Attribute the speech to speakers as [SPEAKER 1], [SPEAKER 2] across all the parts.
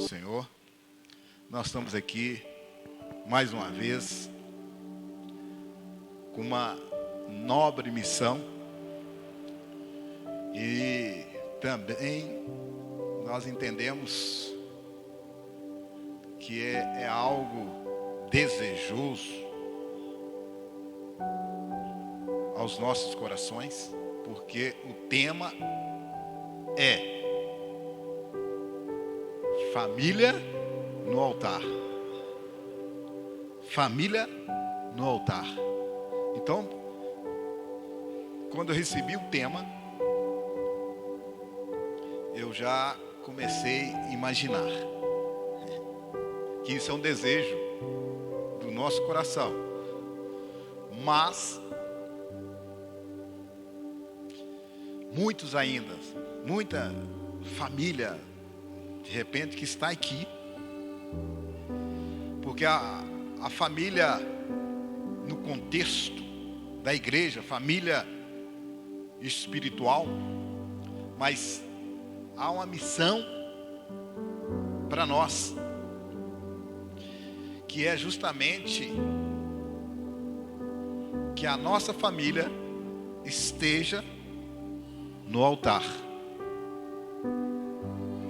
[SPEAKER 1] Senhor. Nós estamos aqui mais uma vez com uma nobre missão e também nós entendemos que é algo desejoso aos nossos corações, porque o tema é família no altar. Família no altar. Então, quando eu recebi o tema, eu já comecei a imaginar que isso é um desejo do nosso coração. Mas muita família, de repente, que está aqui, porque a família, no contexto da igreja, família espiritual, mas há uma missão para nós, que é justamente que a nossa família esteja no altar.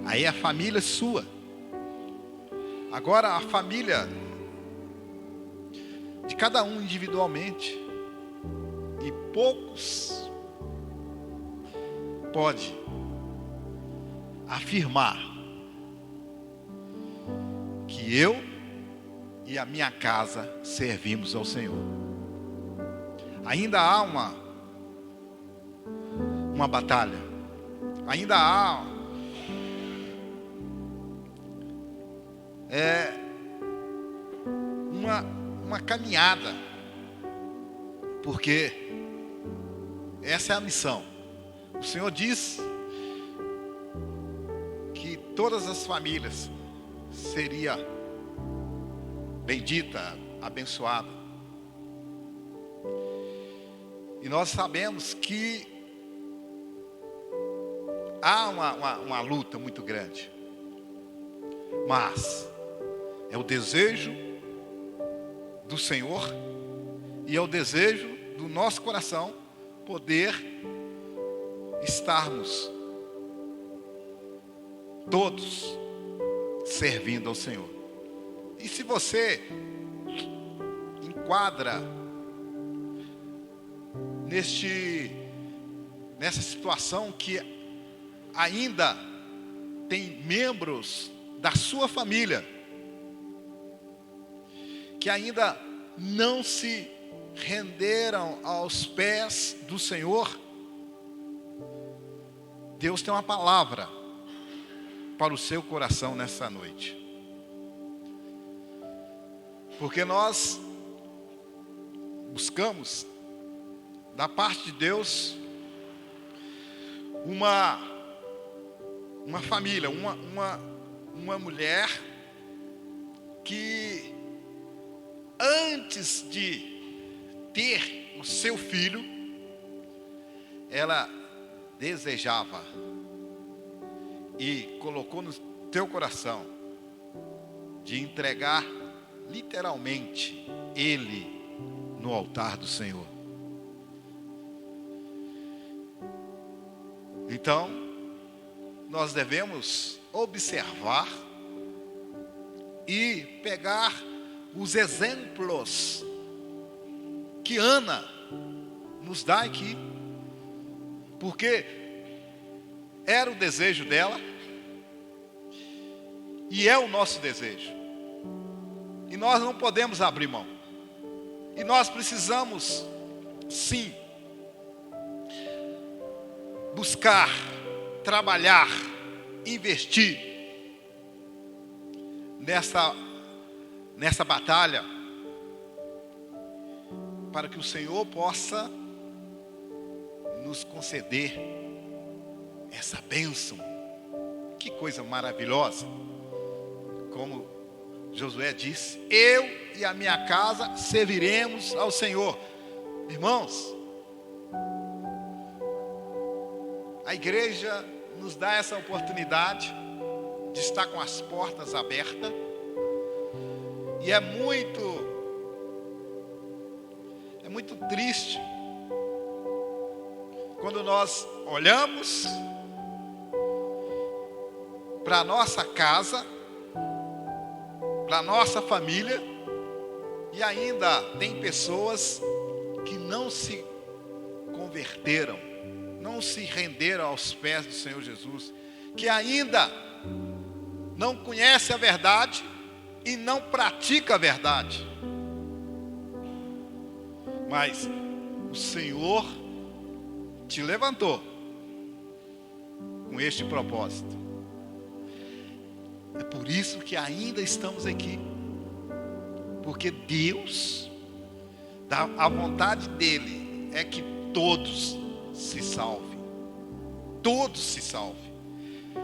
[SPEAKER 1] Aí é a família sua. Agora a família de cada um individualmente. E poucos pode afirmar que eu e a minha casa servimos ao Senhor. Ainda há uma batalha. Ainda há uma caminhada, porque essa é a missão. O Senhor diz que todas as famílias seriam benditas, abençoadas. E nós sabemos que há uma luta muito grande, mas é o desejo do Senhor e é o desejo do nosso coração poder estarmos todos servindo ao Senhor. E se você enquadra nessa situação que ainda tem membros da sua família que ainda não se renderam aos pés do Senhor, Deus tem uma palavra para o seu coração nessa noite. Porque nós buscamos da parte de Deus uma família, uma mulher que antes de ter o seu filho, ela desejava e colocou no teu coração de entregar literalmente ele no altar do Senhor. Então, nós devemos observar e pegar os exemplos que Ana nos dá aqui, porque era o desejo dela e é o nosso desejo, e nós não podemos abrir mão, e nós precisamos sim buscar, trabalhar, investir nessa batalha, para que o Senhor possa nos conceder essa bênção. Que coisa maravilhosa. Como Josué disse: eu e a minha casa serviremos ao Senhor. Irmãos, a igreja nos dá essa oportunidade de estar com as portas abertas. E é muito triste quando nós olhamos para a nossa casa, para a nossa família, e ainda tem pessoas que não se converteram, não se renderam aos pés do Senhor Jesus, que ainda não conhece a verdade e não pratica a verdade. Mas o Senhor te levantou com este propósito. É por isso que ainda estamos aqui. Porque Deus, a vontade dele é que todos se salvem. Todos se salvem.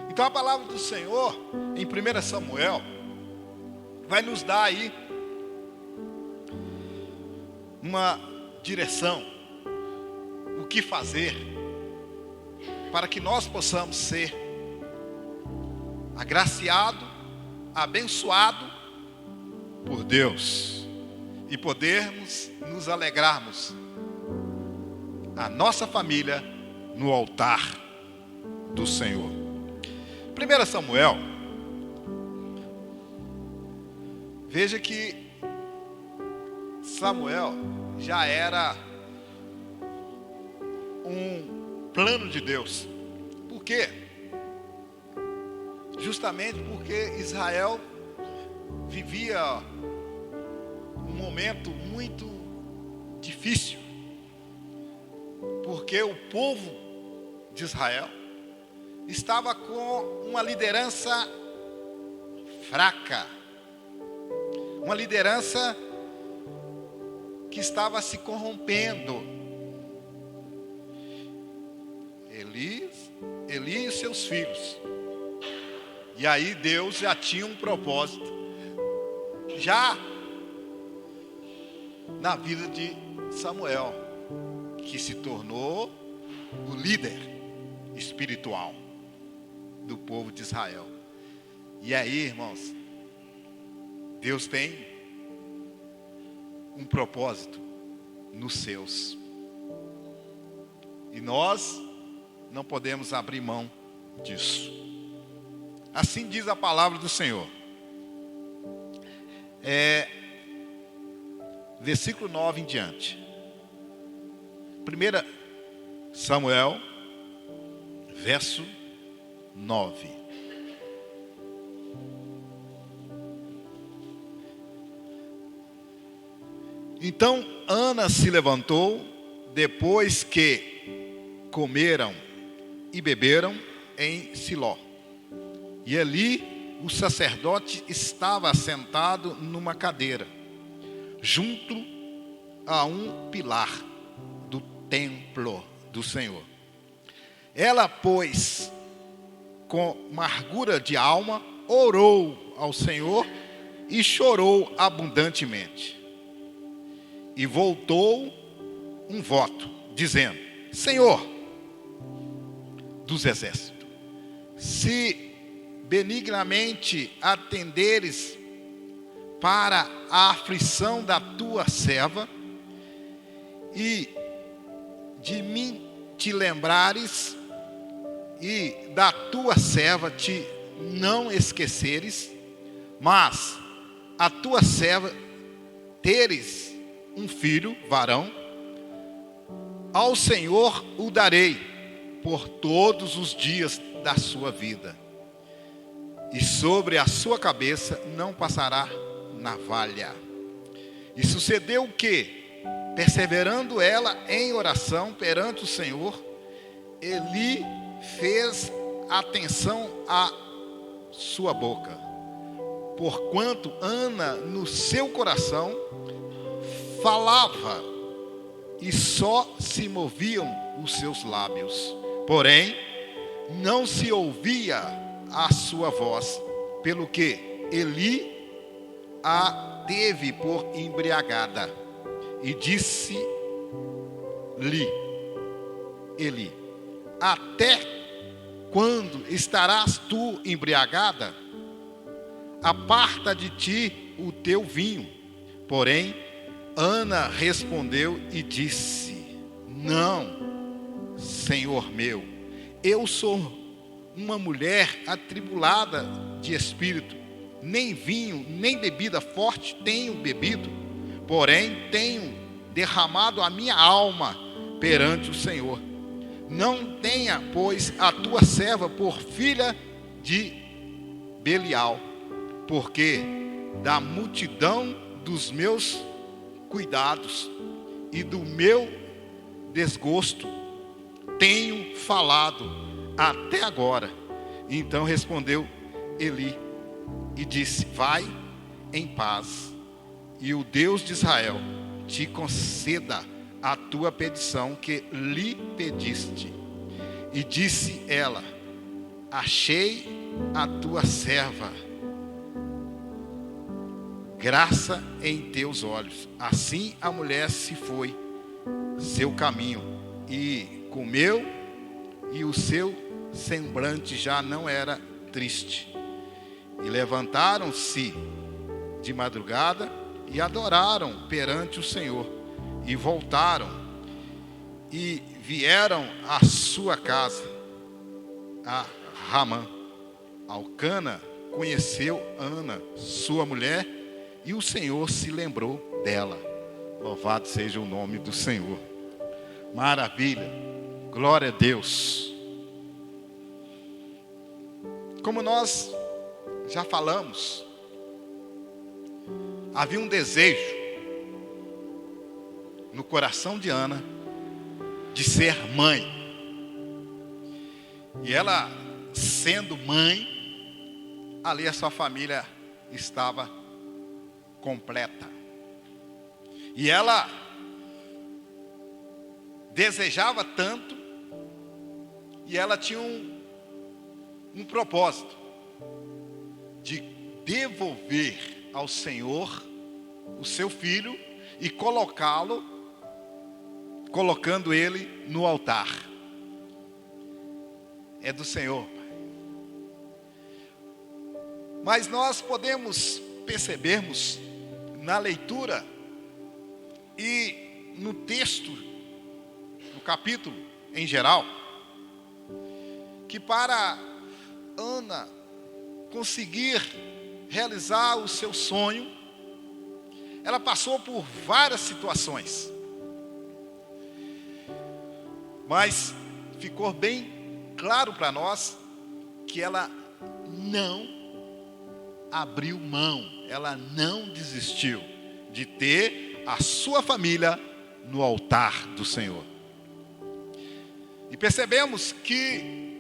[SPEAKER 1] Então a palavra do Senhor, em 1 Samuel, vai nos dar aí uma direção, o que fazer, para que nós possamos ser agraciado, abençoado por Deus e podermos nos alegrarmos, a nossa família, no altar do Senhor. 1 Samuel, veja que Samuel já era um plano de Deus. Por quê? Justamente porque Israel vivia um momento muito difícil. Porque o povo de Israel estava com uma liderança fraca. Uma liderança que estava se corrompendo. Eli e os seus filhos. E aí Deus já tinha um propósito, já na vida de Samuel, que se tornou o líder espiritual do povo de Israel. E aí, irmãos, Deus tem um propósito nos seus. E nós não podemos abrir mão disso. Assim diz a palavra do Senhor. Versículo 9 em diante. 1 Samuel, verso 9. Então Ana se levantou, depois que comeram e beberam em Siló. E ali o sacerdote estava sentado numa cadeira, junto a um pilar do templo do Senhor. Ela, pois, com amargura de alma, orou ao Senhor e chorou abundantemente. E voltou um voto, dizendo: Senhor dos exércitos, se benignamente atenderes para a aflição da tua serva, e de mim te lembrares, e da tua serva te não esqueceres, mas a tua serva teres um filho, varão, ao Senhor o darei por todos os dias da sua vida, e sobre a sua cabeça não passará navalha. E sucedeu que, perseverando ela em oração perante o Senhor, Eli fez atenção à sua boca, porquanto Ana no seu coração falava, e só se moviam os seus lábios, porém não se ouvia a sua voz, pelo que Eli a teve por embriagada. E disse-lhe Eli: até quando estarás tu embriagada? Aparta de ti o teu vinho. Porém, Ana respondeu e disse: não, Senhor meu, eu sou uma mulher atribulada de espírito, nem vinho, nem bebida forte tenho bebido, porém tenho derramado a minha alma perante o Senhor. Não tenha, pois, a tua serva por filha de Belial, porque da multidão dos meus cuidados e do meu desgosto tenho falado até agora. Então respondeu Eli e disse: vai em paz, e o Deus de Israel te conceda a tua petição que lhe pediste. E disse ela: achei a tua serva graça em teus olhos. Assim a mulher se foi seu caminho e comeu, e o seu semblante já não era triste. E levantaram-se de madrugada e adoraram perante o Senhor, e voltaram e vieram à sua casa, a Ramã. Alcana conheceu Ana, sua mulher, e o Senhor se lembrou dela. Louvado seja o nome do Senhor. Maravilha, glória a Deus. Como nós já falamos, havia um desejo no coração de Ana de ser mãe. E ela, sendo mãe, ali a sua família estava completa. E ela desejava tanto, e ela tinha um propósito de devolver ao Senhor o seu filho e colocando ele no altar. É do Senhor. Mas nós podemos percebermos na leitura e no texto, no capítulo em geral, que para Ana conseguir realizar o seu sonho, ela passou por várias situações. Mas ficou bem claro para nós que ela não abriu mão, ela não desistiu de ter a sua família no altar do Senhor. E percebemos que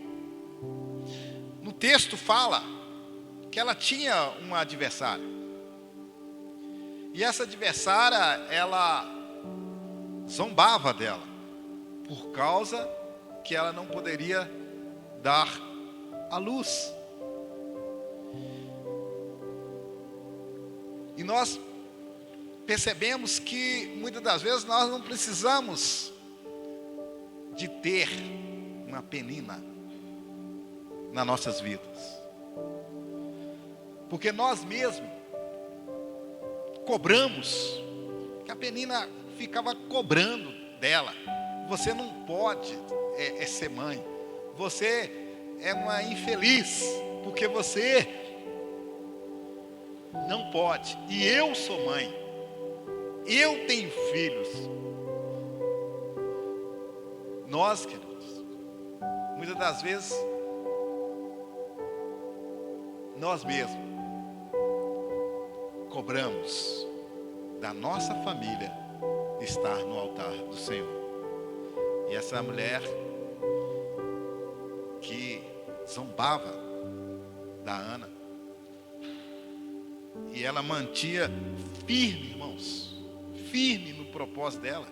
[SPEAKER 1] no texto fala que ela tinha uma adversária. E essa adversária, ela zombava dela, por causa que ela não poderia dar a luz. E nós percebemos que muitas das vezes nós não precisamos de ter uma Penina nas nossas vidas, porque nós mesmos cobramos, que a Penina ficava cobrando dela: você não pode ser mãe, você é uma infeliz, porque você não pode. E eu sou mãe, eu tenho filhos. Nós, queridos, muitas das vezes nós mesmos cobramos da nossa família estar no altar do Senhor. E essa mulher que zombava da Ana, e ela mantinha firme, irmãos, firme no propósito dela.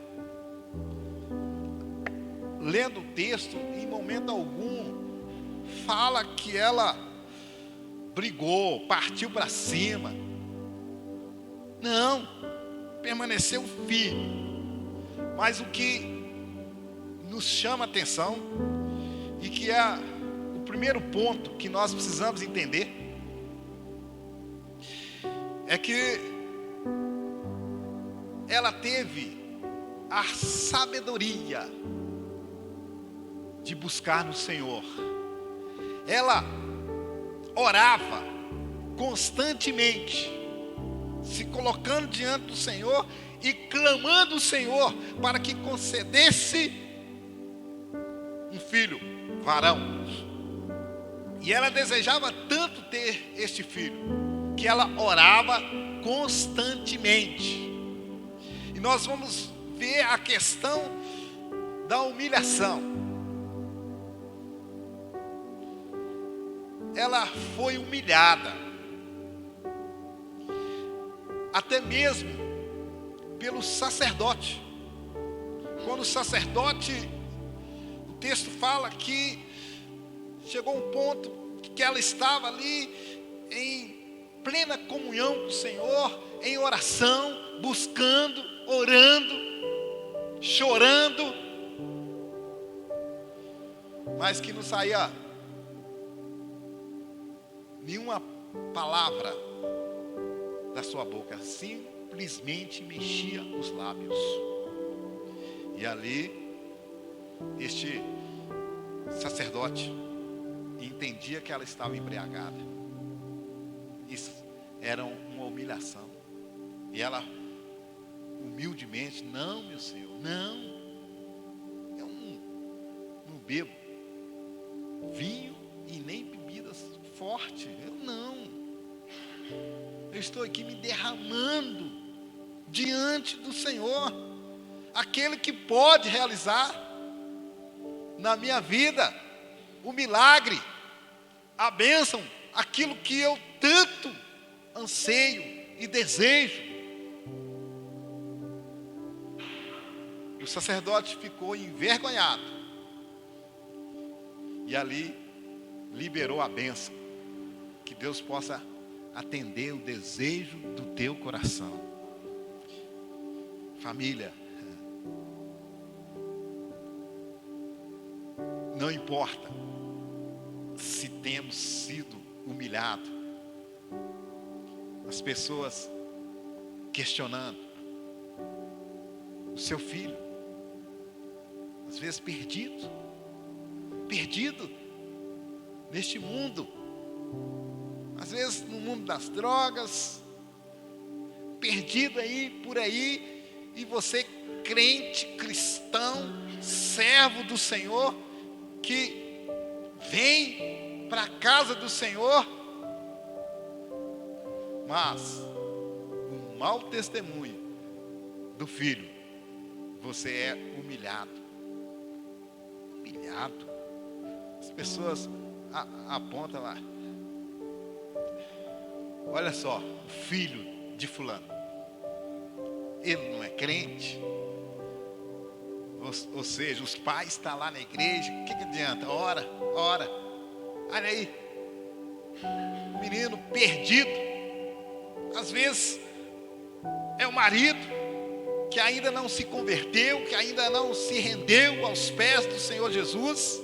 [SPEAKER 1] Lendo o texto, em momento algum fala que ela brigou, partiu para cima. Não, permaneceu firme. Mas o que nos chama a atenção, e que é o primeiro ponto que nós precisamos entender é que ela teve a sabedoria de buscar no Senhor. Ela orava constantemente, se colocando diante do Senhor e clamando ao Senhor para que concedesse um filho, varão. E ela desejava tanto ter este filho, que ela orava constantemente. E nós vamos ver a questão da humilhação. Ela foi humilhada, até mesmo pelo sacerdote. Quando o sacerdote, o texto fala que chegou um ponto que ela estava ali em plena comunhão com o Senhor, em oração, buscando, orando, chorando, mas que não saía nenhuma palavra da sua boca, simplesmente mexia os lábios. E ali, este sacerdote entendia que ela estava embriagada. Isso era uma humilhação. E ela, humildemente: não, meu Senhor, não, eu não bebo vinho e nem bebidas fortes, eu estou aqui me derramando diante do Senhor, aquele que pode realizar na minha vida o milagre, a bênção, aquilo que eu tanto anseio e desejo. O sacerdote ficou envergonhado e ali liberou a bênção. Que Deus possa atender o desejo do teu coração. Família, não importa se temos sido humilhados, as pessoas questionando, o seu filho, às vezes perdido neste mundo, às vezes no mundo das drogas, perdido aí, por aí, e você, crente, cristão, servo do Senhor, que vem para a casa do Senhor, mas um mau testemunho do filho, você é humilhado. As pessoas apontam lá: olha só, o filho de fulano, ele não é crente. Ou seja, os pais estão lá na igreja, o que adianta? Ora, olha aí, menino perdido. Às vezes é o marido que ainda não se converteu, que ainda não se rendeu aos pés do Senhor Jesus.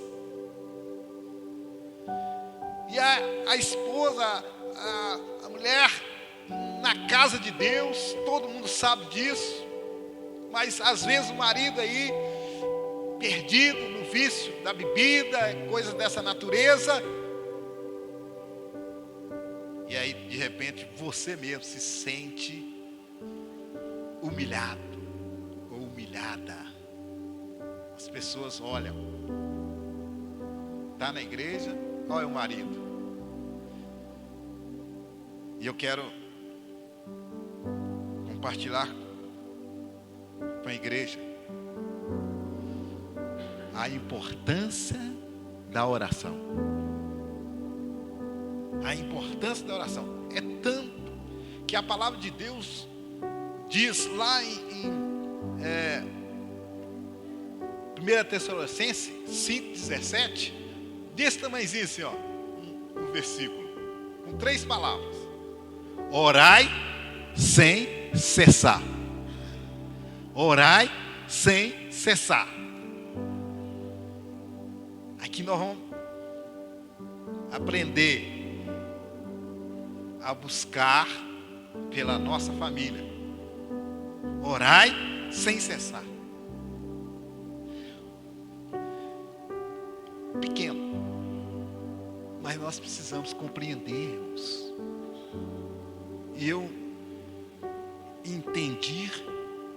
[SPEAKER 1] E a esposa, a mulher na casa de Deus, todo mundo sabe disso. Mas às vezes o marido aí, perdido no vício da bebida, coisas dessa natureza. E aí de repente você mesmo se sente humilhado ou humilhada. As pessoas olham, está na igreja, olha o marido. E eu quero compartilhar com a igreja a importância da oração. A importância da oração é tanto que a palavra de Deus diz lá em 1 Tessalonicenses 5,17, desse tamanhozinho assim, um versículo, com 3 palavras: orai sem cessar. Orai sem cessar. Aqui nós vamos aprender a buscar pela nossa família. Orai sem cessar. Pequeno, mas nós precisamos compreendermos. E eu entendi,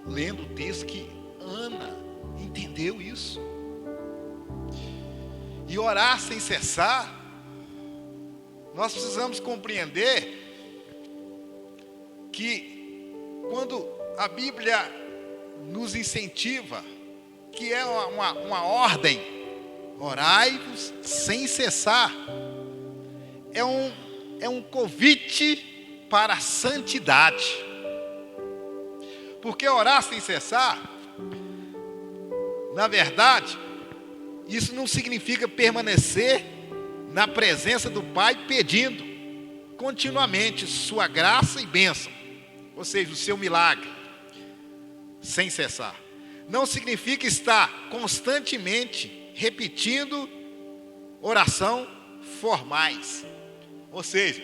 [SPEAKER 1] lendo o texto, que Ana entendeu isso. E orar sem cessar, nós precisamos compreender que quando a Bíblia nos incentiva, que é uma ordem, orai-vos sem cessar, é um convite para a santidade. Porque orar sem cessar, na verdade, isso não significa permanecer na presença do Pai pedindo continuamente sua graça e bênção, ou seja, o seu milagre, sem cessar. Não significa estar constantemente repetindo oração formais. Ou seja,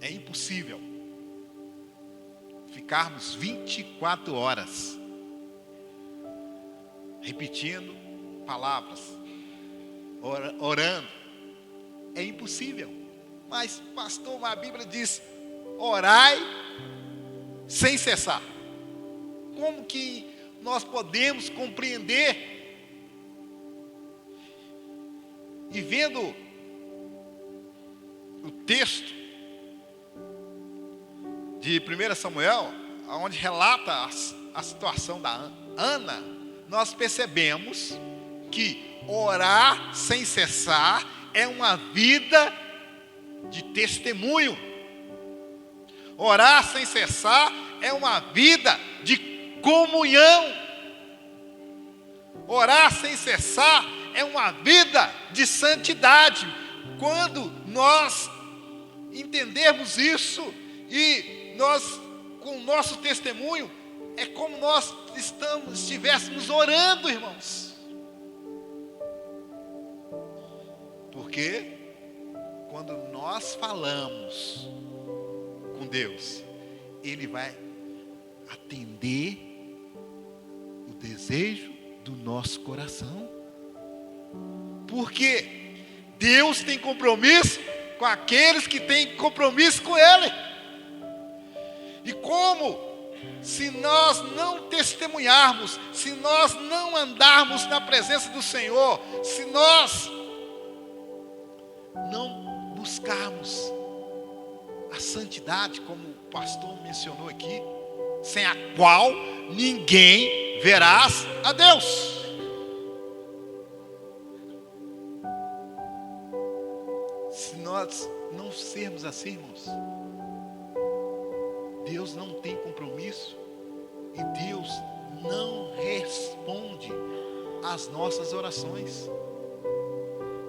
[SPEAKER 1] é impossível ficarmos 24 horas repetindo palavras, orando. É impossível. Mas, pastor, a Bíblia diz: orai sem cessar. Como que nós podemos compreender? E vendo o texto de 1 Samuel, onde relata a situação da Ana, nós percebemos que orar sem cessar é uma vida de testemunho. Orar sem cessar é uma vida de comunhão. Orar sem cessar é uma vida de santidade. Quando nós entendermos isso, e nós, com o nosso testemunho, é como nós estivéssemos orando, irmãos. Porque quando nós falamos com Deus, Ele vai atender o desejo do nosso coração. Porque Deus tem compromisso com aqueles que têm compromisso com Ele. E como, se nós não testemunharmos, se nós não andarmos na presença do Senhor, se nós não buscarmos a santidade, como o pastor mencionou aqui, sem a qual ninguém verás a Deus. Se nós não sermos assim, irmãos, Deus não tem compromisso e Deus não responde às nossas orações.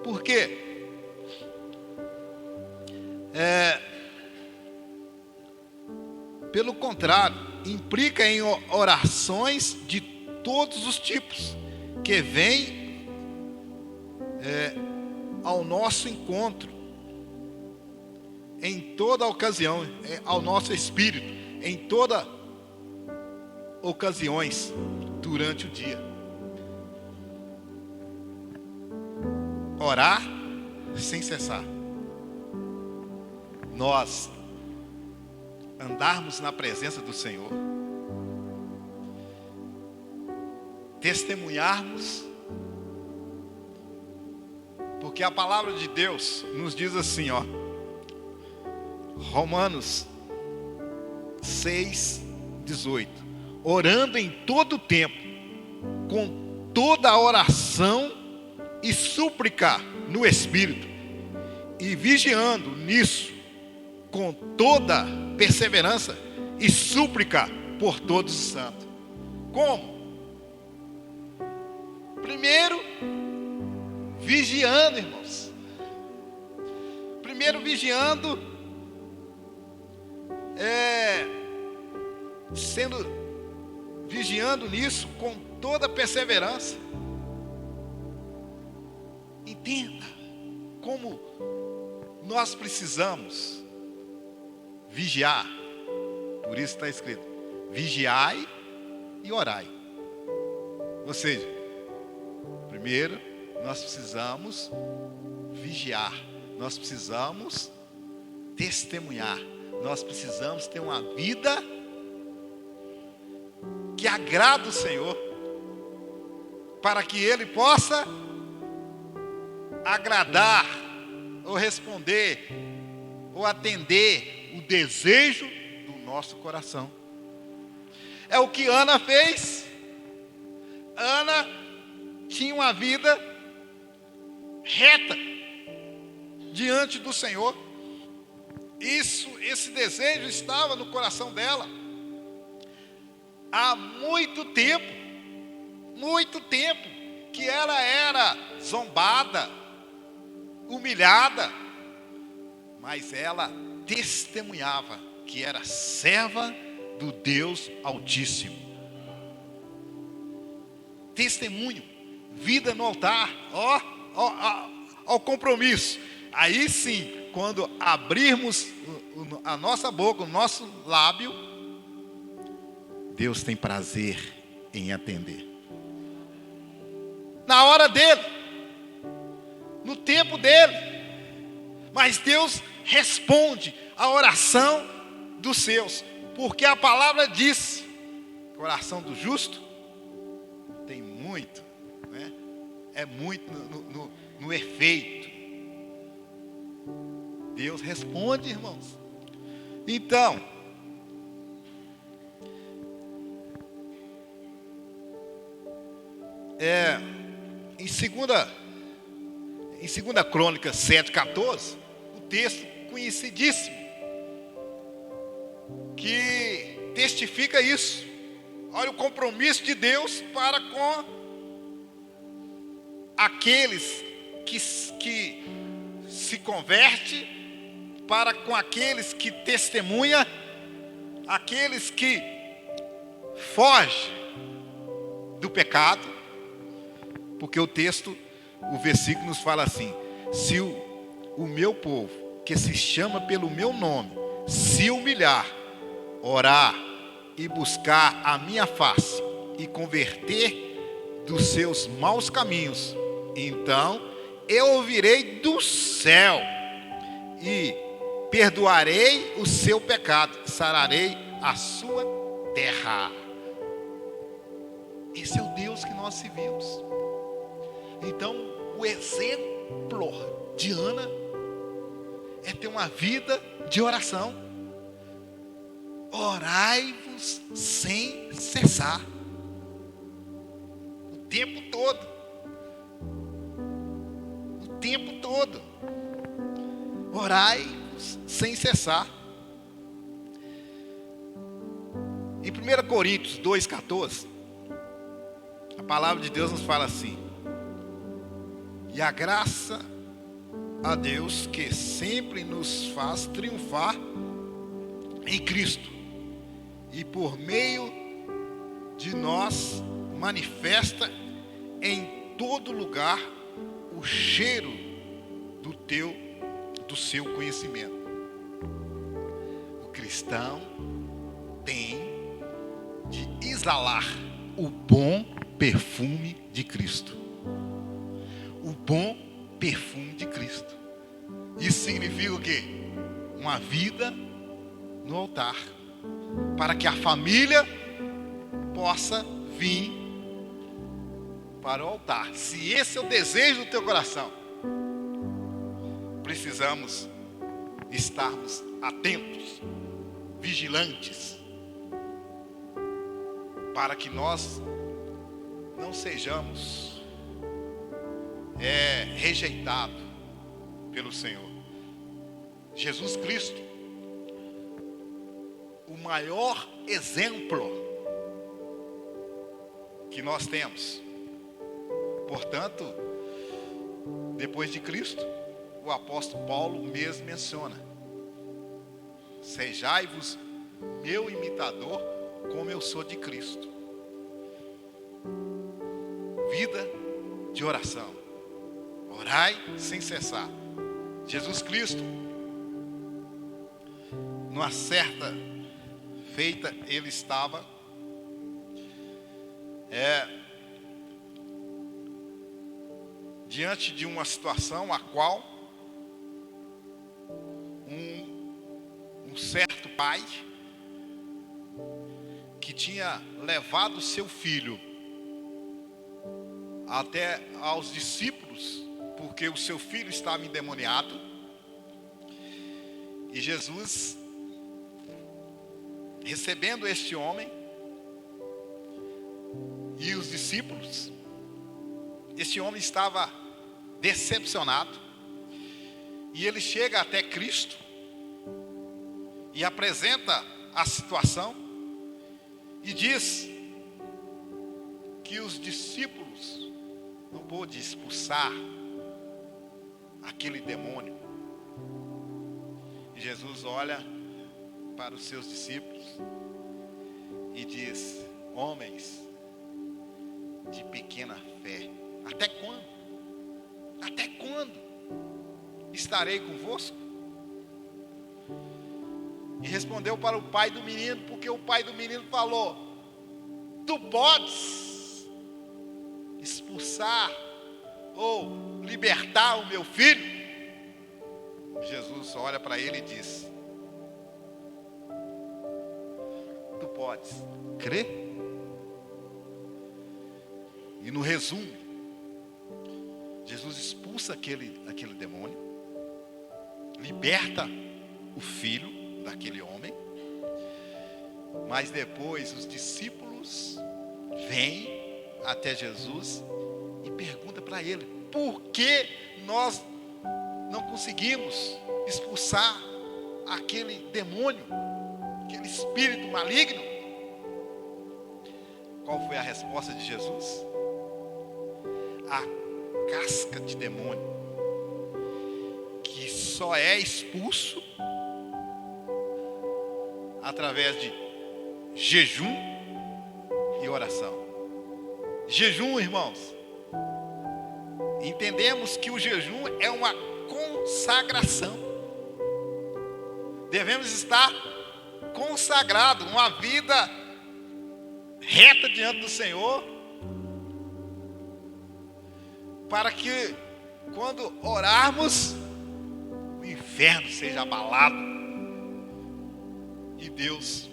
[SPEAKER 1] Por quê? Pelo contrário, implica em orações de todos os tipos que vêm ao nosso encontro, em toda ocasião, ao nosso espírito, em todas ocasiões durante o dia. Orar sem cessar. Nós andarmos na presença do Senhor, testemunharmos, porque a palavra de Deus nos diz assim, Romanos 6:18, orando em todo o tempo, com toda a oração e súplica no Espírito, e vigiando nisso, com toda perseverança e súplica por todos os santos. Como? Primeiro, vigiando, irmãos. Primeiro, vigiando, vigiando nisso com toda perseverança Entenda como nós precisamos vigiar. Por isso está escrito: vigiai e orai. Ou seja, primeiro nós precisamos vigiar, nós precisamos testemunhar, nós precisamos ter uma vida que agrada o Senhor, para que Ele possa agradar, ou responder, ou atender o desejo do nosso coração. É o que Ana fez. Ana tinha uma vida reta diante do Senhor. Esse desejo estava no coração dela há muito tempo que ela era zombada, humilhada, mas ela testemunhava que era serva do Deus Altíssimo. Testemunho, vida no altar, ó o compromisso. Aí sim, quando abrirmos a nossa boca, o nosso lábio, Deus tem prazer em atender. Na hora dele, no tempo dele, mas Deus responde a oração dos seus, porque a palavra diz: coração do justo tem muito, né? É muito no efeito. Deus responde, irmãos. Então, em 2 Crônicas 7,14, o texto conhecidíssimo, que testifica isso. Olha o compromisso de Deus para com aqueles que se converte, para com aqueles que testemunha, aqueles que fogem do pecado, porque o versículo nos fala assim: se o meu povo, que se chama pelo meu nome, se humilhar, orar e buscar a minha face e converter dos seus maus caminhos, então eu ouvirei do céu e perdoarei o seu pecado, sararei a sua terra. Esse é o Deus que nós servimos. Então, o exemplo de Ana é ter uma vida de oração. Orai-vos sem cessar, o tempo todo. O tempo todo. Orai-vos sem cessar. Em 1 Coríntios 2,14, a palavra de Deus nos fala assim: e a graça a Deus que sempre nos faz triunfar em Cristo, e por meio de nós manifesta em todo lugar o cheiro do seu conhecimento. O cristão tem de exalar o bom perfume de Cristo. O bom perfume de Cristo. Isso significa o quê? Uma vida no altar, para que a família possa vir para o altar. Se esse é o desejo do teu coração, precisamos estarmos atentos, vigilantes, para que nós não sejamos rejeitados pelo Senhor. Jesus Cristo, o maior exemplo que nós temos. Portanto, depois de Cristo, o apóstolo Paulo mesmo menciona: sejai-vos meu imitador, como eu sou de Cristo. Vida de oração. Orai sem cessar. Jesus Cristo, numa certa feita, ele estava diante de uma situação a qual um certo pai que tinha levado seu filho até aos discípulos, porque o seu filho estava endemoniado, e Jesus, recebendo este homem e os discípulos, este homem estava decepcionado, e ele chega até Cristo e apresenta a situação e diz que os discípulos não pôde expulsar aquele demônio. E Jesus olha para os seus discípulos e diz: homens de pequena fé, até quando? Até quando estarei convosco? E respondeu para o pai do menino, porque o pai do menino falou: tu podes expulsar ou libertar o meu filho? Jesus olha para ele e diz: tu podes crer? E no resumo, Jesus expulsa aquele demônio, liberta o filho daquele homem, mas depois os discípulos vêm até Jesus e perguntam para ele: por que nós não conseguimos expulsar aquele demônio, aquele espírito maligno? Qual foi a resposta de Jesus? A casca de demônio que só é expulso através de jejum e oração. Jejum, irmãos, entendemos que o jejum é uma consagração. Devemos estar consagrados, uma vida reta diante do Senhor, para que quando orarmos, o inferno seja abalado e Deus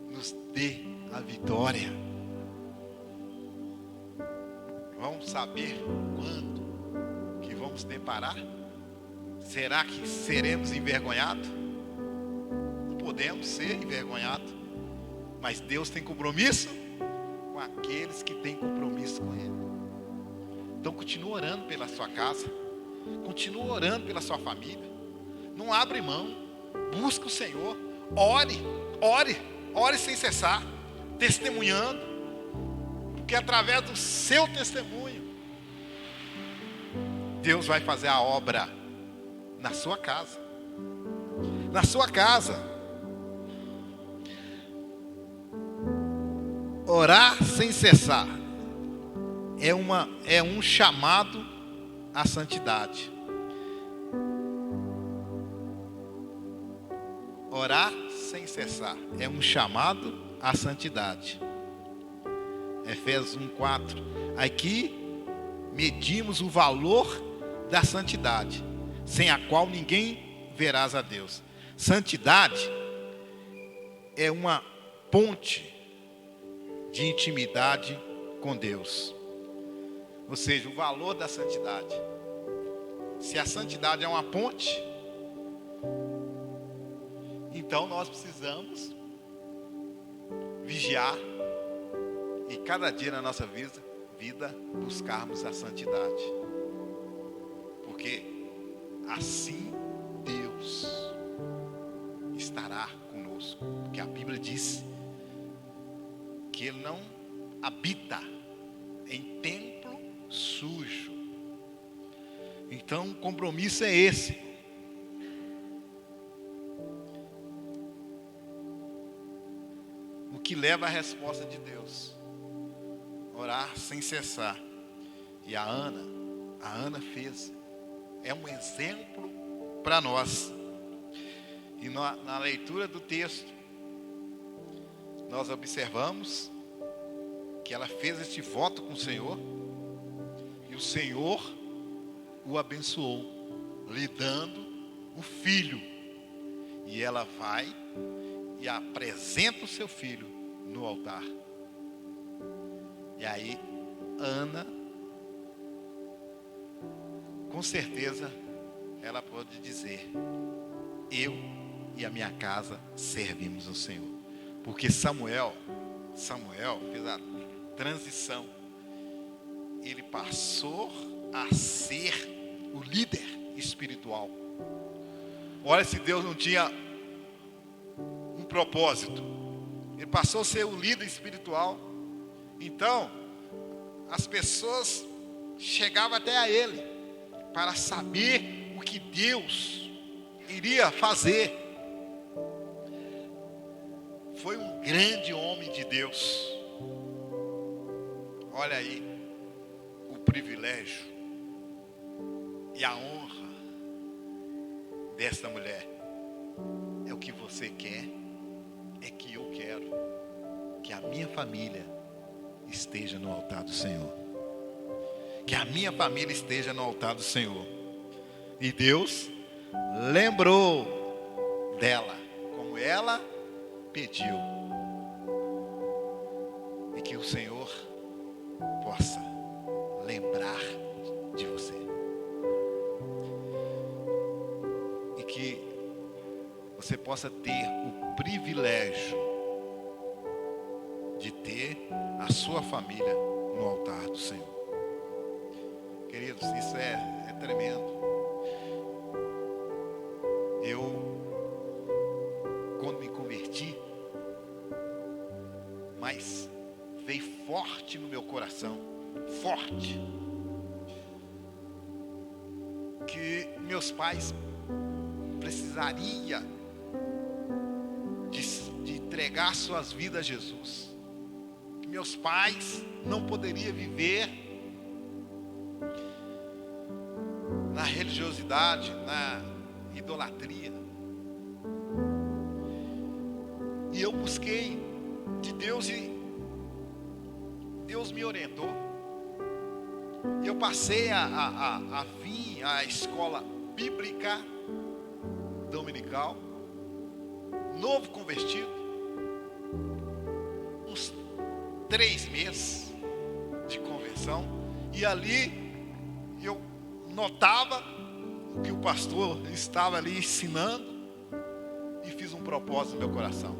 [SPEAKER 1] nos dê a vitória. Vamos saber quando que vamos deparar? Será que seremos envergonhados? Não podemos ser envergonhados, mas Deus tem compromisso com aqueles que têm compromisso com Ele. Então continua orando pela sua casa, continua orando pela sua família, não abre mão, busca o Senhor, ore sem cessar, testemunhando, porque através do seu testemunho, Deus vai fazer a obra na sua casa. Na sua casa. Orar sem cessar é um chamado à santidade. Orar sem cessar é um chamado à santidade. Efésios 1:4. Aqui medimos o valor da santidade, sem a qual ninguém verás a Deus. Santidade é uma ponte de intimidade com Deus. Ou seja, o valor da santidade. Se a santidade é uma ponte, então nós precisamos vigiar e cada dia na nossa vida buscarmos a santidade. Porque assim Deus estará conosco. Porque a Bíblia diz que Ele não habita em templo sujo. Então o compromisso é esse. O que leva à resposta de Deus: orar sem cessar. E a Ana A Ana fez. É um exemplo para nós. E na leitura do texto, nós observamos que ela fez este voto com o Senhor, e o Senhor o abençoou, lhe dando o filho. E ela vai e apresenta o seu filho no altar. E aí, Ana, com certeza, ela pode dizer: eu e a minha casa servimos ao Senhor. Porque Samuel fez a transição. Ele passou a ser o líder espiritual. Olha, se Deus não tinha um propósito. Ele passou a ser o líder espiritual. Então, as pessoas chegavam até a ele para saber o que Deus iria fazer. Foi um grande homem de Deus. Olha aí o privilégio e a honra desta mulher. É o que você quer, é que eu quero. Que a minha família esteja no altar do Senhor. Que a minha família esteja no altar do Senhor. E Deus lembrou dela, como ela pediu. E que o Senhor possa lembrar de você. E que você possa ter o privilégio de ter a sua família no altar do Senhor. Queridos, isso é tremendo. Quando me converti, mas veio forte no meu coração, forte, que meus pais precisariam de entregar suas vidas a Jesus. Que meus pais não poderiam viver na religiosidade, na idolatria. E eu busquei de Deus e Deus me orientou. Eu passei a vir à escola bíblica dominical, novo convertido, uns 3 meses de conversão, e ali eu notava o que o pastor estava ali ensinando, e fiz um propósito no meu coração: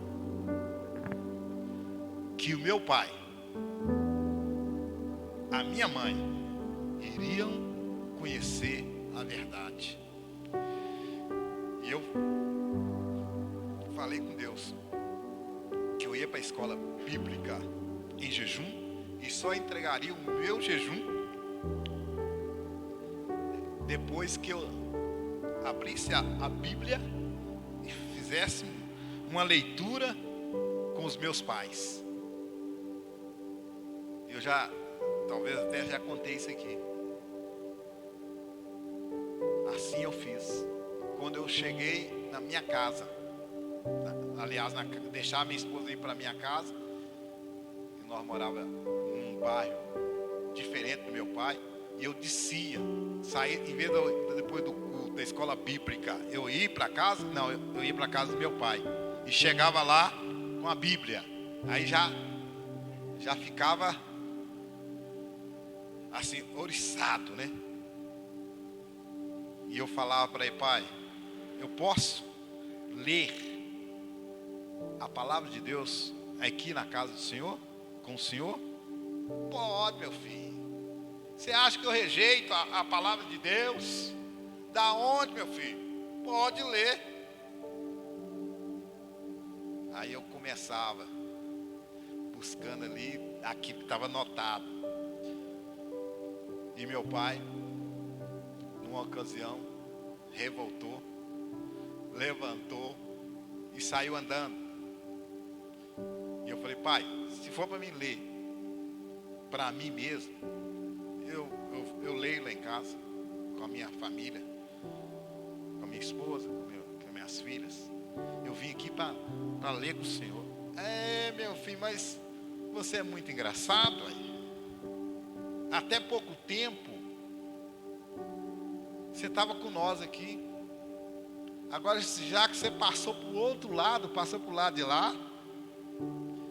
[SPEAKER 1] que o meu pai, a minha mãe, iriam conhecer a verdade. E eu falei com Deus que eu ia para a escola bíblica em jejum, e só entregaria o meu jejum depois que eu abrisse a Bíblia e fizesse uma leitura com os meus pais. Eu talvez até já contei isso aqui. Assim eu fiz. Quando eu cheguei na minha casa, aliás, deixar minha esposa ir para minha casa, e nós morávamos num bairro diferente do meu pai, e eu descia, saía, em vez de depois do culto da escola bíblica, eu ia para casa, não, eu ia para casa do meu pai, e chegava lá com a Bíblia, aí já ficava assim, oriçado, né? E eu falava para ele: pai, eu posso ler a palavra de Deus aqui na casa do Senhor, com o Senhor? Pode, meu filho. Você acha que eu rejeito a palavra de Deus? Da onde, meu filho? Pode ler. Aí eu começava buscando ali aquilo que estava anotado. E meu pai, numa ocasião, revoltou, levantou e saiu andando. E eu falei: pai, se for para mim ler para mim mesmo, eu leio lá em casa, com a minha família, com a minha esposa, com as minhas filhas. Eu vim aqui para ler com o Senhor. Meu filho, mas você é muito engraçado aí. Até pouco tempo você estava com nós aqui. Agora, já que você passou para o outro lado, passou para o lado de lá,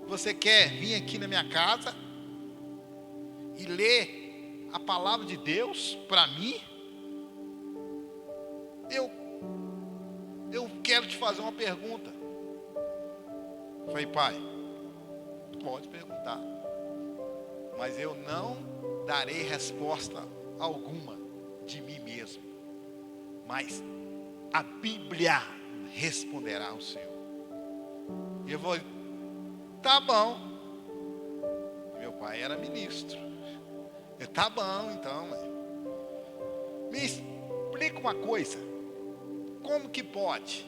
[SPEAKER 1] você quer vir aqui na minha casa e ler a palavra de Deus para mim? Eu quero te fazer uma pergunta. Eu falei, pai, pode perguntar, mas eu não darei resposta alguma de mim mesmo, mas a Bíblia responderá ao Senhor. E eu vou, tá bom. Meu pai era ministro. Tá bom, então. Me explica uma coisa. Como que pode?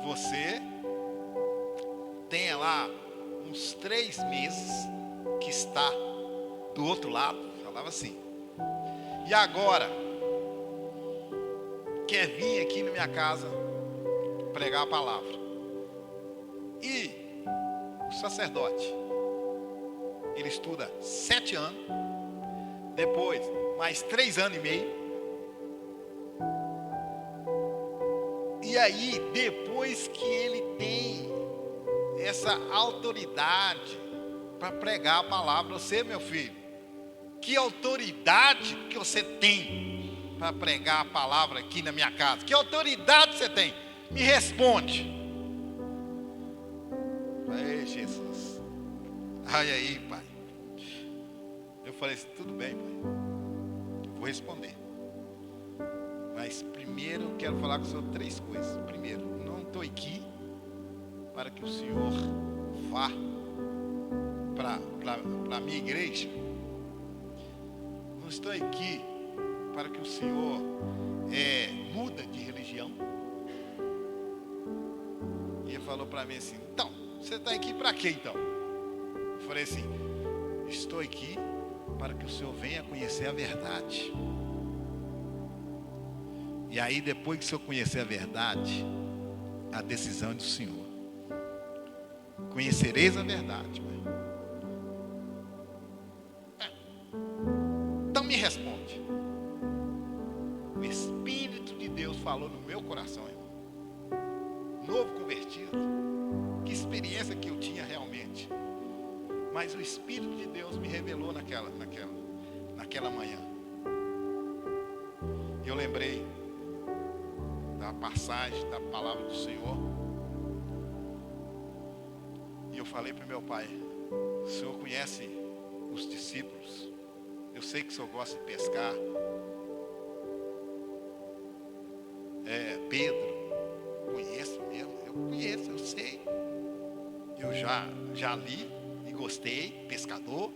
[SPEAKER 1] Você tem lá uns 3 meses que está do outro lado. Falava assim. E agora quer vir aqui na minha casa pregar a palavra. E o sacerdote, ele estuda 7 anos, depois mais 3 anos e meio. E aí, depois que ele tem essa autoridade para pregar a palavra, você, meu filho, que autoridade que você tem para pregar a palavra aqui na minha casa? Que autoridade você tem? Me responde. Ei, Jesus. Ai, aí, pai. Eu falei assim, tudo bem, pai. Vou responder. Mas primeiro eu quero falar com o senhor 3 coisas. Primeiro, não estou aqui para que o senhor vá para a minha igreja. Não estou aqui para que o senhor muda de religião. E ele falou para mim assim, então, você está aqui para quê então? Eu falei assim, estou aqui para que o senhor venha conhecer a verdade. E aí depois que o senhor conhecer a verdade, a decisão é do Senhor. Conhecereis a verdade, mãe. Então me responde. O Espírito de Deus falou no meu coração, irmão. Novo convertido. Que experiência que eu tinha realmente. Mas o Espírito de Deus me revelou naquela manhã. Eu lembrei da passagem da palavra do Senhor. E eu falei para o meu pai, o senhor conhece os discípulos? Eu sei que o senhor gosta de pescar. Pedro, conheço mesmo, eu conheço, eu sei. Eu já li e gostei, pescador.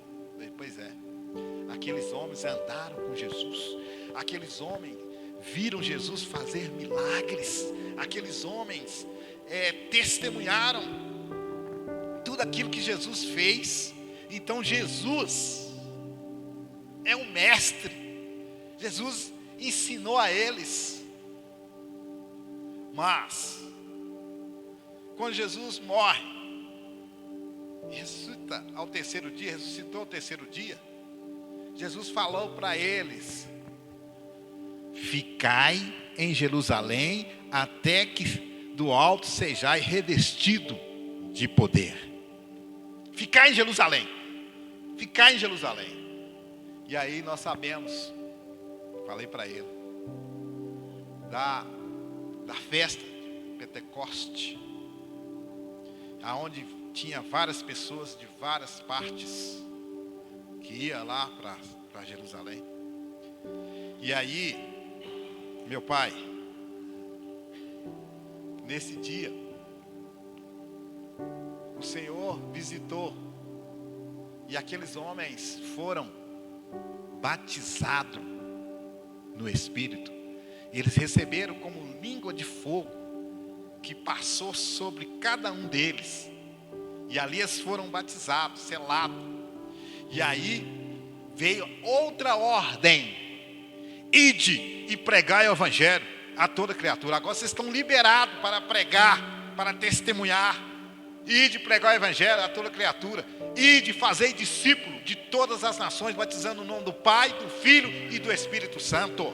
[SPEAKER 1] Pois é. Aqueles homens andaram com Jesus. Aqueles homens viram Jesus fazer milagres. Aqueles homens testemunharam tudo aquilo que Jesus fez. Então Jesus é um mestre. Jesus ensinou a eles. Mas quando Jesus morre, ressuscitou ao terceiro dia, Jesus falou para eles: ficai em Jerusalém até que do alto sejais revestido de poder. Ficai em Jerusalém. Ficai em Jerusalém. E aí nós sabemos, falei para ele, da festa de Pentecoste, aonde tinha várias pessoas de várias partes que ia lá para Jerusalém. E aí, meu pai, nesse dia, o Senhor visitou e aqueles homens foram batizados no Espírito. Eles receberam como língua de fogo que passou sobre cada um deles. E ali eles foram batizados, selados. E aí veio outra ordem: ide e pregai o evangelho a toda criatura. Agora vocês estão liberados para pregar, para testemunhar. Ide pregar o evangelho a toda criatura. Ide fazer discípulo de todas as nações, batizando no nome do Pai, do Filho e do Espírito Santo.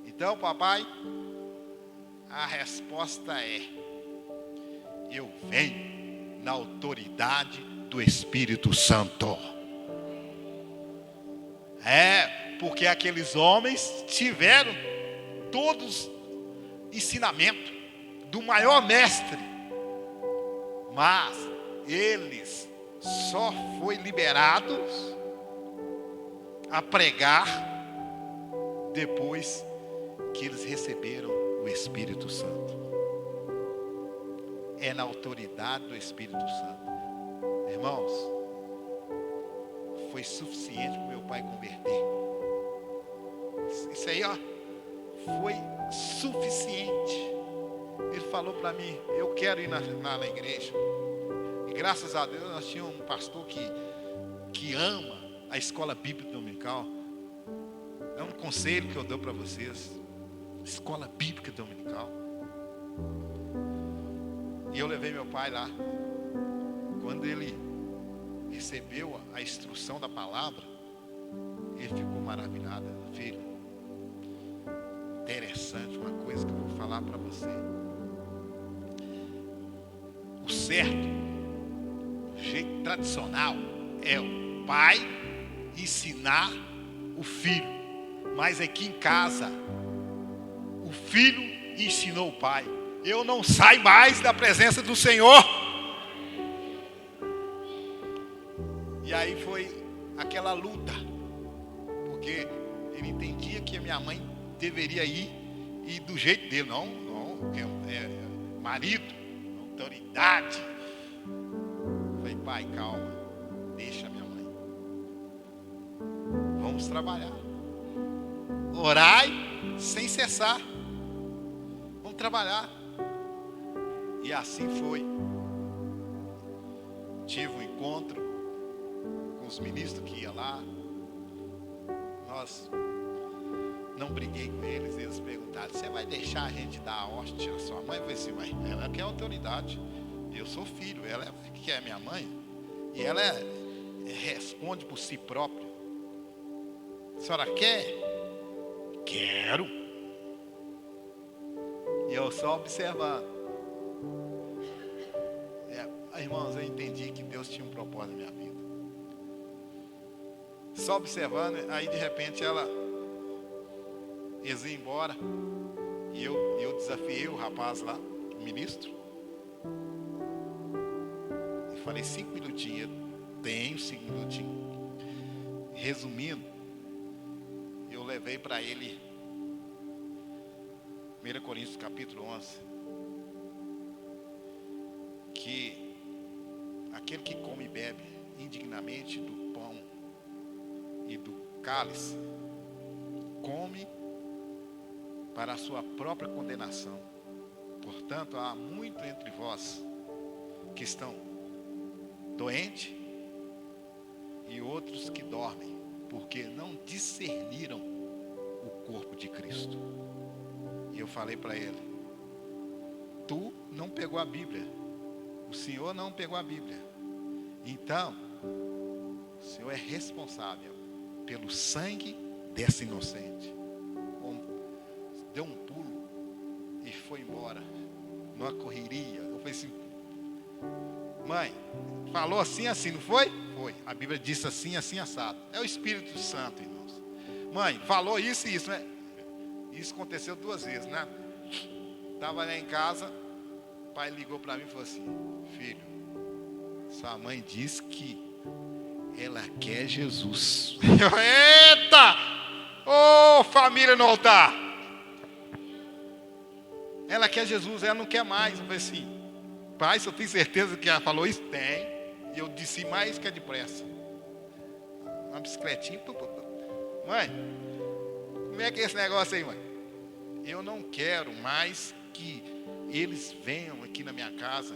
[SPEAKER 1] Então, papai, a resposta é: eu venho na autoridade do Espírito Santo. Porque aqueles homens tiveram todos ensinamento do maior mestre, mas eles só foi liberados a pregar depois que eles receberam o Espírito Santo. É na autoridade do Espírito Santo. Irmãos, foi suficiente para o meu pai converter. Isso aí, foi suficiente. Ele falou para mim: eu quero ir na igreja. E graças a Deus nós tínhamos um pastor que ama a escola bíblica dominical. É um conselho que eu dou para vocês: escola bíblica dominical. E eu levei meu pai lá. Quando ele recebeu a instrução da palavra, ele ficou maravilhado. Filho, interessante uma coisa que eu vou falar para você. O certo, o jeito tradicional, é o pai ensinar o filho. Mas aqui em casa, o filho ensinou o pai. Eu não saio mais da presença do Senhor. E aí foi aquela luta, porque ele entendia que a minha mãe deveria ir e do jeito dele, não, marido, autoridade. Eu falei: pai, calma, deixa minha mãe, vamos trabalhar, orai sem cessar, vamos trabalhar. E assim foi. Tive um encontro com os ministros que iam lá. Nós não briguei com eles. Eles perguntaram: você vai deixar a gente dar a hóstia à sua mãe? Eu falei assim: mas ela que é autoridade, eu sou filho, ela que é minha mãe, e ela responde por si própria. A senhora quer? Quero. E eu só observando. Irmãos, eu entendi que Deus tinha um propósito na minha vida. Só observando, aí de repente eles iam embora. E eu desafiei o rapaz lá, o ministro. E falei: 5 minutinhos. Eu tenho 5 minutinhos. Resumindo, eu levei para ele 1 Coríntios capítulo 11. Que aquele que come e bebe indignamente do pão e do cálice, come para a sua própria condenação. Portanto, há muito entre vós que estão doentes e outros que dormem, porque não discerniram o corpo de Cristo. E eu falei para ele: tu não pegou a Bíblia, o Senhor não pegou a Bíblia. Então, o Senhor é responsável pelo sangue dessa inocente. Deu um pulo e foi embora, numa correria. Eu falei assim: mãe, falou assim, não foi? Foi. A Bíblia disse assim, assado. É o Espírito Santo, irmãos. Mãe, falou isso e isso, né? Isso aconteceu 2 vezes, né? Estava lá em casa, o pai ligou para mim e falou assim: filho, sua mãe disse que ela quer Jesus. Eita! Ô, família no altar! Ela quer Jesus, ela não quer mais. Eu falei assim: pai, você tem certeza que ela falou isso? Tem. E eu disse mais que é depressa. Uma bicicletinha. Mãe, como é que é esse negócio aí, mãe? Eu não quero mais que eles venham aqui na minha casa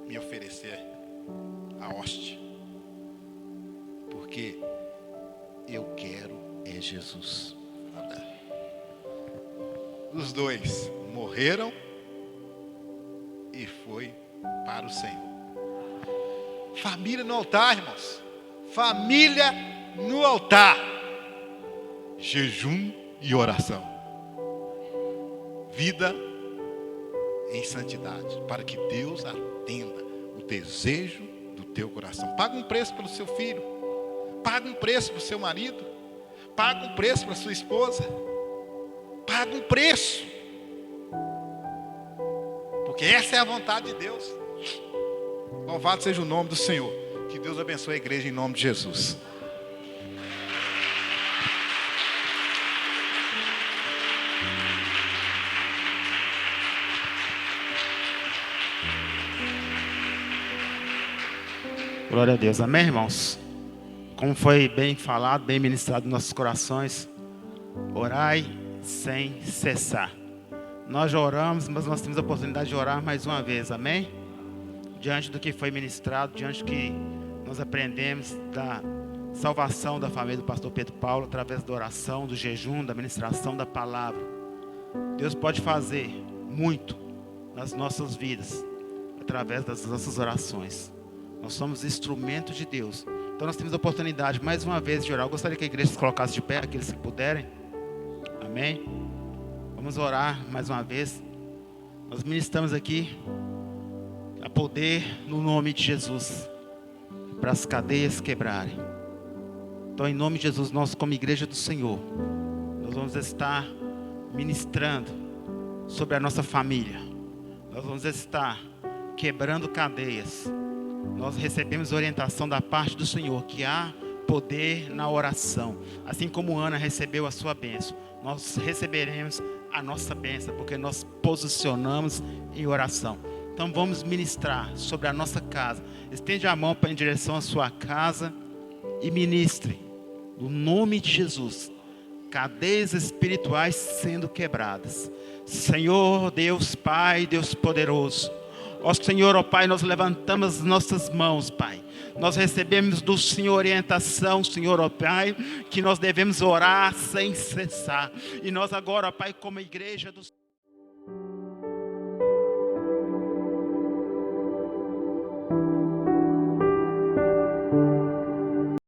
[SPEAKER 1] me oferecer a hóstia. porque eu quero é Jesus. Os dois morreram e foi para o Senhor. Família no altar, irmãos. Família no altar. Jejum e oração. Vida em santidade, para que Deus atenda o desejo do teu coração. Paga um preço pelo seu filho. Paga um preço para o seu marido. Paga um preço para a sua esposa. Paga um preço. Porque essa é a vontade de Deus. Louvado seja o nome do Senhor. Que Deus abençoe a igreja em nome de Jesus.
[SPEAKER 2] Glória a Deus, amém, irmãos? Como foi bem falado, bem ministrado nos nossos corações, orai sem cessar. Nós já oramos, mas nós temos a oportunidade de orar mais uma vez, amém? Diante do que foi ministrado, diante do que nós aprendemos da salvação da família do pastor Pedro Paulo, através da oração, do jejum, da ministração da palavra. Deus pode fazer muito nas nossas vidas, através das nossas orações. Nós somos instrumentos de Deus. Então nós temos a oportunidade, mais uma vez, de orar. Eu gostaria que a igreja se colocasse de pé, aqueles que puderem. Amém? Vamos orar mais uma vez. Nós ministramos aqui a poder no nome de Jesus, para as cadeias quebrarem. Então, em nome de Jesus, nós como igreja do Senhor, nós vamos estar ministrando sobre a nossa família. Nós vamos estar quebrando cadeias. Nós recebemos orientação da parte do Senhor, que há poder na oração. Assim como Ana recebeu a sua bênção, nós receberemos a nossa bênção, porque nós posicionamos em oração. Então vamos ministrar sobre a nossa casa. Estende a mão em direção à sua casa e ministre, no nome de Jesus, cadeias espirituais sendo quebradas. Senhor Deus Pai, Deus poderoso, ó Senhor, ó Pai, nós levantamos as nossas mãos, Pai. Nós recebemos do Senhor orientação, Senhor, ó Pai, que nós devemos orar sem cessar. E nós agora, ó Pai, como igreja do